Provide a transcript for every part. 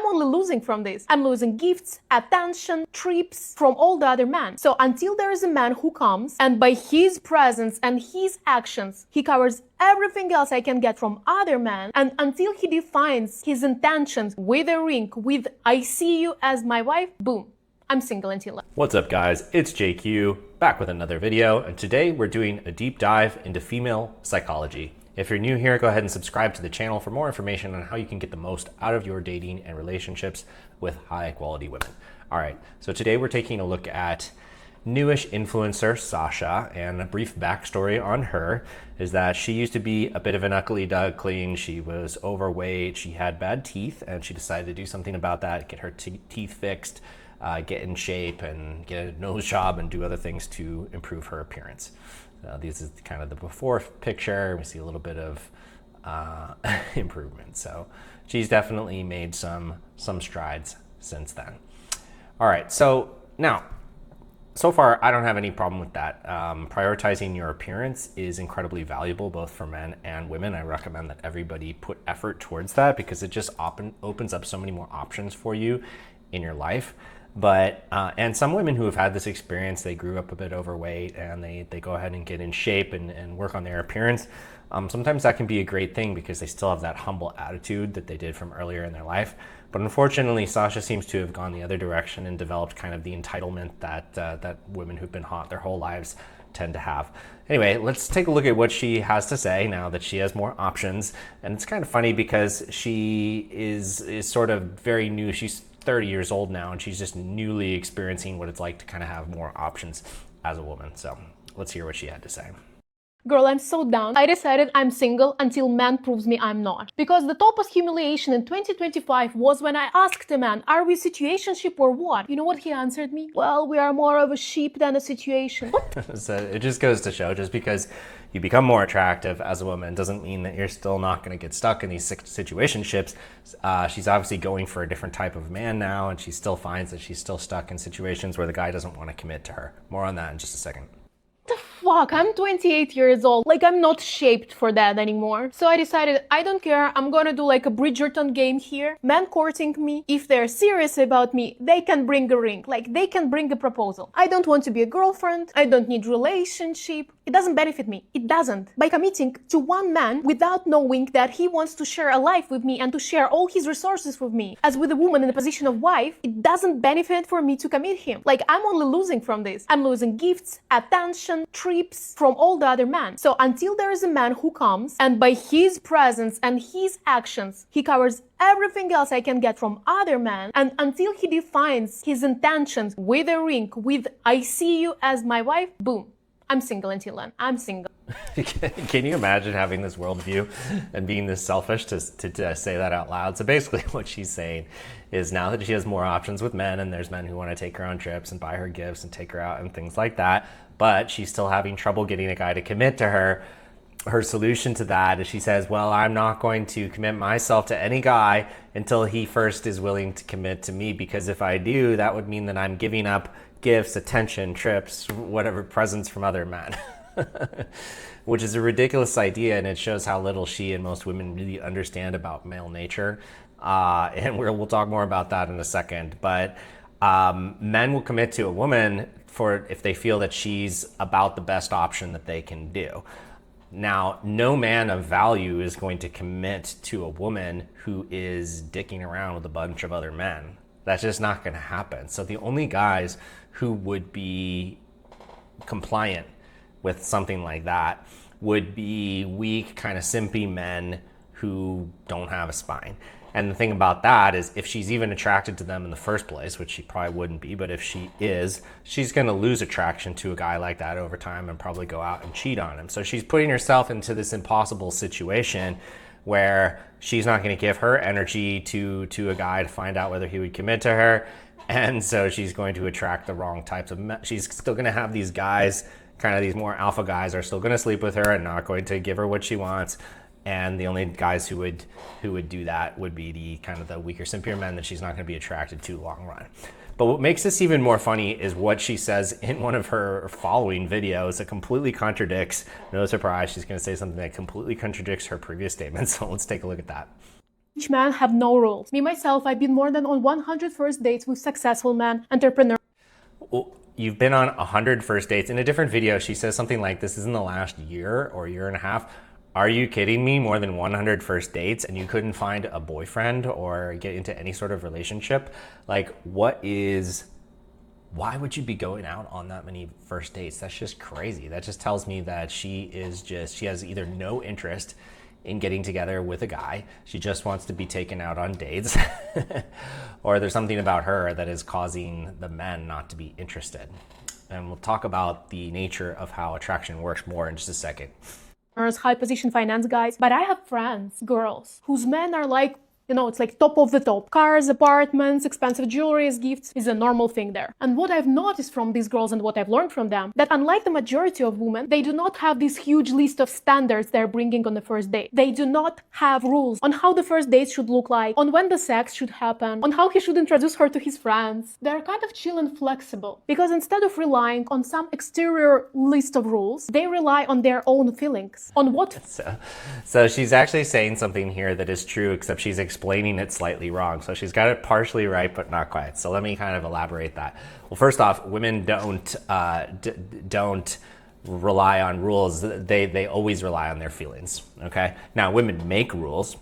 only losing from this. I'm losing gifts, attention, trips from all the other men. So until there is a man who comes and by his presence and his actions, he covers everything else I can get from other men, and until he defines his intentions with a ring, with I see you as my wife, boom, I'm single until then. What's up guys, it's JQ, back with another video, and today we're doing a deep dive into female psychology. If you're new here, go ahead and subscribe to the channel for more information on how you can get the most out of your dating and relationships with high quality women. All right, so today we're taking a look at newish influencer Sasha, and a brief backstory on her is that she used to be a bit of an ugly duckling. She was overweight, she had bad teeth, and she decided to do something about that, get her teeth fixed, get in shape and get a nose job and do other things to improve her appearance. This is kind of the before picture. We see a little bit of improvement. So she's definitely made some strides since then. All right, so now, so far I don't have any problem with that. Prioritizing your appearance is incredibly valuable both for men and women. I recommend that everybody put effort towards that because it just opens up so many more options for you in your life. But and some women who have had this experience, they grew up a bit overweight and they go ahead and get in shape and work on their appearance. Sometimes that can be a great thing because they still have that humble attitude that they did from earlier in their life. But unfortunately, Sasha seems to have gone the other direction and developed kind of the entitlement that women who've been hot their whole lives tend to have. Anyway, let's take a look at what she has to say now that she has more options. And it's kind of funny because she is sort of very new. She's 30 years old now, and she's just newly experiencing what it's like to kind of have more options as a woman. So let's hear what she had to say. Girl, I'm so down. I decided I'm single until man proves me I'm not. Because the top of humiliation in 2025 was when I asked a man, are we a situationship or what? You know what he answered me? Well, we are more of a sheep than a situation. So it just goes to show, just because you become more attractive as a woman doesn't mean that you're still not going to get stuck in these situationships. She's obviously going for a different type of man now, and she still finds that she's still stuck in situations where the guy doesn't want to commit to her. More on that in just a second. The fuck, I'm 28 years old. Like, I'm not shaped for that anymore. So I decided, I don't care, I'm gonna do like a Bridgerton game here. Men courting me, if they're serious about me, they can bring a ring. Like, they can bring a proposal. I don't want to be a girlfriend, I don't need relationship. It doesn't benefit me. It doesn't. By committing to one man without knowing that he wants to share a life with me and to share all his resources with me, as with a woman in the position of wife, it doesn't benefit for me to commit him. Like, I'm only losing from this. I'm losing gifts, attention, trips from all the other men. So until there is a man who comes and by his presence and his actions, he covers everything else I can get from other men, and until he defines his intentions with a ring, with I see you as my wife, boom, I'm single until then. I'm single. Can you imagine having this worldview and being this selfish to say that out loud? So basically what she's saying is now that she has more options with men, and there's men who want to take her on trips and buy her gifts and take her out and things like that, but she's still having trouble getting a guy to commit to her. Her solution to that is she says, well, I'm not going to commit myself to any guy until he first is willing to commit to me, because if I do, that would mean that I'm giving up gifts, attention, trips, whatever, presents from other men. Which is a ridiculous idea, and it shows how little she and most women really understand about male nature. And we'll talk more about that in a second. But men will commit to a woman if they feel that she's about the best option that they can do. Now, no man of value is going to commit to a woman who is dicking around with a bunch of other men. That's just not going to happen. So the only guys who would be compliant with something like that would be weak, kind of simpy men who don't have a spine. And the thing about that is, if she's even attracted to them in the first place, which she probably wouldn't be, but if she is, she's going to lose attraction to a guy like that over time and probably go out and cheat on him. So she's putting herself into this impossible situation where she's not going to give her energy to a guy to find out whether he would commit to her. And so she's going to attract the wrong types of men. She's still going to have these guys, kind of these more alpha guys, are still going to sleep with her and not going to give her what she wants. And the only guys who would do that would be the kind of the weaker, simpier men that she's not going to be attracted to long run. But what makes this even more funny is what she says in one of her following videos that completely contradicts, no surprise, she's going to say something that completely contradicts her previous statements. So let's take a look at that. Each man have no rules. Me, myself, I've been more than on 100 first dates with successful men, entrepreneurs. Well, you've been on 100 first dates. In a different video, she says something like, this is in the last year or year and a half. Are you kidding me? More than 100 first dates and you couldn't find a boyfriend or get into any sort of relationship? Like, why would you be going out on that many first dates? That's just crazy. That just tells me that she has either no interest in getting together with a guy. She just wants to be taken out on dates. Or there's something about her that is causing the men not to be interested. And we'll talk about the nature of how attraction works more in just a second. High position finance guys, but I have friends, girls, whose men are like, it's like top of the top. Cars, apartments, expensive jewelry, gifts is a normal thing there. And what I've noticed from these girls and what I've learned from them, that unlike the majority of women, they do not have this huge list of standards they're bringing on the first date. They do not have rules on how the first date should look like, on when the sex should happen, on how he should introduce her to his friends. They're kind of chill and flexible because instead of relying on some exterior list of rules, they rely on their own feelings. On what? So she's actually saying something here that is true, except she's explaining it slightly wrong. So she's got it partially right, but not quite. So let me kind of elaborate that. Well, first off, women don't rely on rules. They always rely on their feelings. Okay. Now, women make rules,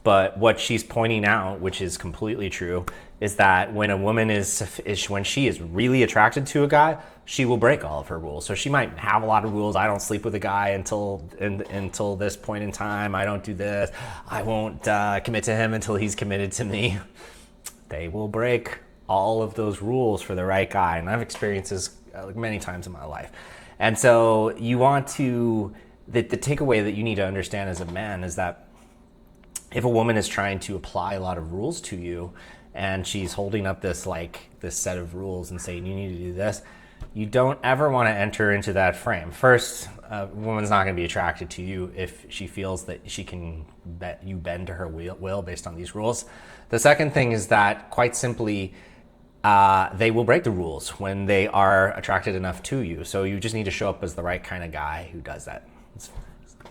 but what she's pointing out, which is completely true, is that when a woman when she is really attracted to a guy, she will break all of her rules. So she might have a lot of rules. I don't sleep with a guy until this point in time. I don't do this. I won't commit to him until he's committed to me. They will break all of those rules for the right guy. And I've experienced this many times in my life. And so you want to, the takeaway that you need to understand as a man is that if a woman is trying to apply a lot of rules to you and she's holding up this set of rules and saying, you need to do this, you don't ever want to enter into that frame. First, a woman's not going to be attracted to you if she feels that she can you bend to her will based on these rules. The second thing is that, quite simply, they will break the rules when they are attracted enough to you. So you just need to show up as the right kind of guy who does that. Let's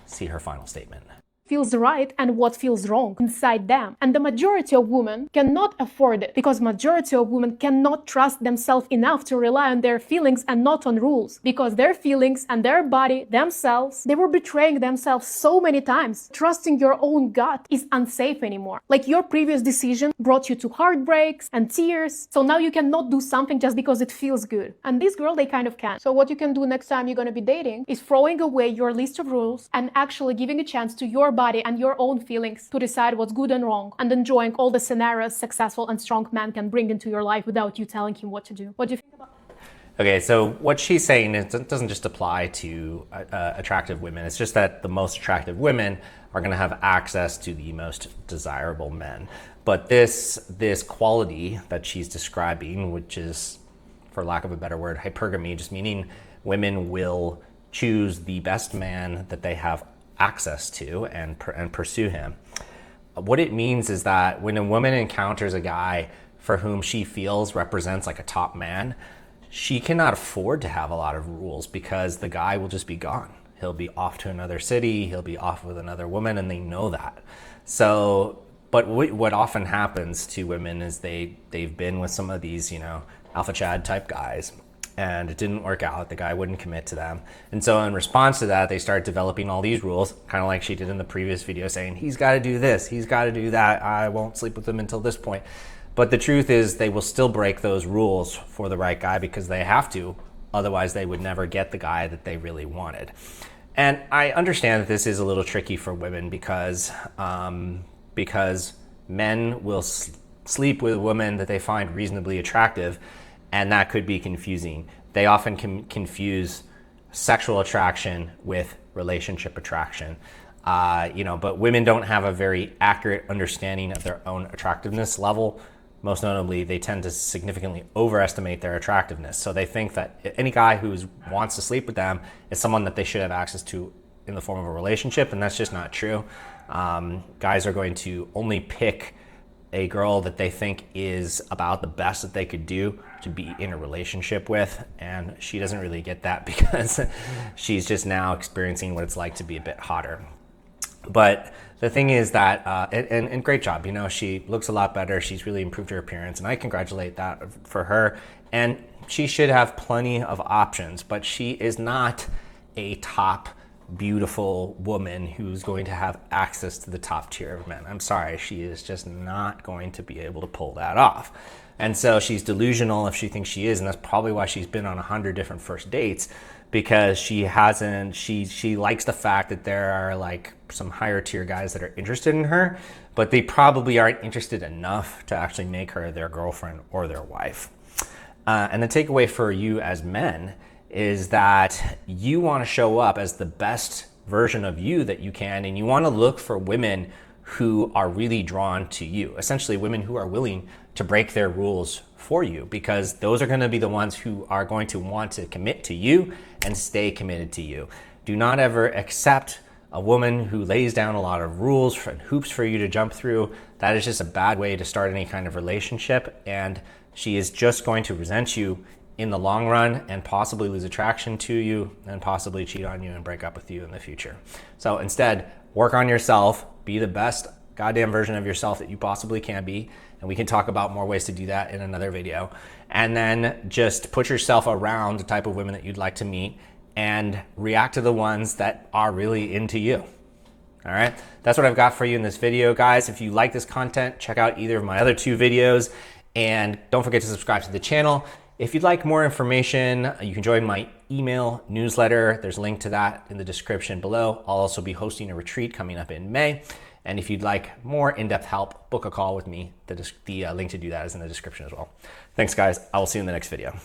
see her final statement. Feels right and what feels wrong inside them. And the majority of women cannot afford it because majority of women cannot trust themselves enough to rely on their feelings and not on rules, because their feelings and their body themselves, they were betraying themselves so many times. Trusting your own gut is unsafe anymore. Like your previous decision brought you to heartbreaks and tears. So now you cannot do something just because it feels good. And this girl, they kind of can. So what you can do next time you're going to be dating is throwing away your list of rules and actually giving a chance to your body and your own feelings to decide what's good and wrong, and enjoying all the scenarios successful and strong man can bring into your life without you telling him what to do. What do you think about that? Okay, so what she's saying is it doesn't just apply to attractive women. It's just that the most attractive women are going to have access to the most desirable men. But this quality that she's describing, which is, for lack of a better word, hypergamy, just meaning women will choose the best man that they have access to and pursue him. What it means is that when a woman encounters a guy for whom she feels represents like a top man, she cannot afford to have a lot of rules because the guy will just be gone. He'll be off to another city, he'll be off with another woman, and they know that. So, but what often happens to women is they've been with some of these, alpha Chad type guys, and it didn't work out. The guy wouldn't commit to them. And so in response to that, they start developing all these rules, kind of like she did in the previous video, saying, he's got to do this, he's got to do that, I won't sleep with him until this point. But the truth is they will still break those rules for the right guy because they have to. Otherwise, they would never get the guy that they really wanted. And I understand that this is a little tricky for women because men will sleep with women that they find reasonably attractive, and that could be confusing. They often can confuse sexual attraction with relationship attraction. But women don't have a very accurate understanding of their own attractiveness level. Most notably, they tend to significantly overestimate their attractiveness. So they think that any guy who wants to sleep with them is someone that they should have access to in the form of a relationship, and that's just not true. Guys are going to only pick a girl that they think is about the best that they could do to be in a relationship with, and she doesn't really get that because she's just now experiencing what it's like to be a bit hotter. But the thing is that, and great job, you know, she looks a lot better. She's really improved her appearance, and I congratulate that for her. And she should have plenty of options, but she is not a top beautiful woman who's going to have access to the top tier of men. I'm sorry, she is just not going to be able to pull that off. And so she's delusional if she thinks she is, and that's probably why she's been on 100 different first dates, because she likes the fact that there are like some higher tier guys that are interested in her, but they probably aren't interested enough to actually make her their girlfriend or their wife. And the takeaway for you as men is that you want to show up as the best version of you that you can, and you want to look for women who are really drawn to you, essentially women who are willing to break their rules for you, because those are going to be the ones who are going to want to commit to you and stay committed to you. Do not ever accept a woman who lays down a lot of rules and hoops for you to jump through. That is just a bad way to start any kind of relationship, and she is just going to resent you in the long run and possibly lose attraction to you and possibly cheat on you and break up with you in the future. So instead, work on yourself, be the best goddamn version of yourself that you possibly can be. And we can talk about more ways to do that in another video. And then just put yourself around the type of women that you'd like to meet and react to the ones that are really into you. All right, that's what I've got for you in this video, guys. If you like this content, check out either of my other 2 videos, and don't forget to subscribe to the channel. If you'd like more information, you can join my email newsletter. There's a link to that in the description below. I'll also be hosting a retreat coming up in May. And if you'd like more in-depth help, book a call with me. The link to do that is in the description as well. Thanks, guys. I will see you in the next video.